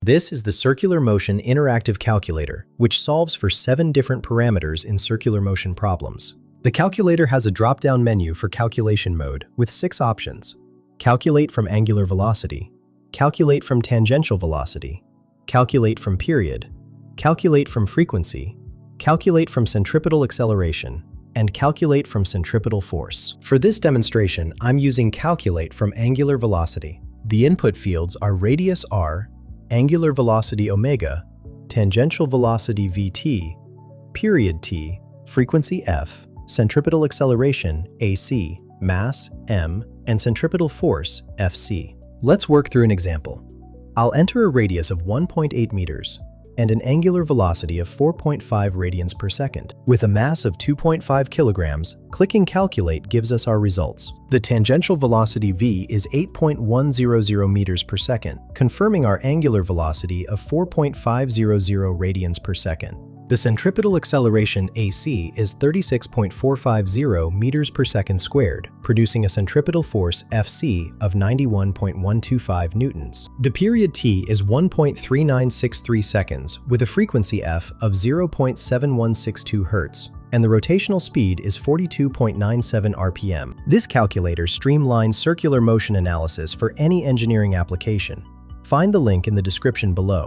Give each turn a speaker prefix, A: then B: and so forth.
A: This is the Circular Motion Interactive Calculator, which solves for 7 different parameters in circular motion problems. The calculator has a drop-down menu for calculation mode with 6 options: calculate from angular velocity, calculate from tangential velocity, calculate from period, calculate from frequency, calculate from centripetal acceleration, and calculate from centripetal force. For this demonstration, I'm using calculate from angular velocity. The input fields are radius r, angular velocity omega, tangential velocity vt, period t, frequency f, centripetal acceleration ac, mass m, and centripetal force fc. Let's work through an example. I'll enter a radius of 1.8 meters and an angular velocity of 4.5 radians per second. With a mass of 2.5 kilograms, clicking Calculate gives us our results. The tangential velocity v is 8.100 meters per second, confirming our angular velocity of 4.500 radians per second. The centripetal acceleration AC is 36.450 meters per second squared, producing a centripetal force FC of 91.125 newtons. The period T is 1.3963 seconds with a frequency F of 0.7162 Hz, and the rotational speed is 42.97 RPM. This calculator streamlines circular motion analysis for any engineering application. Find the link in the description below.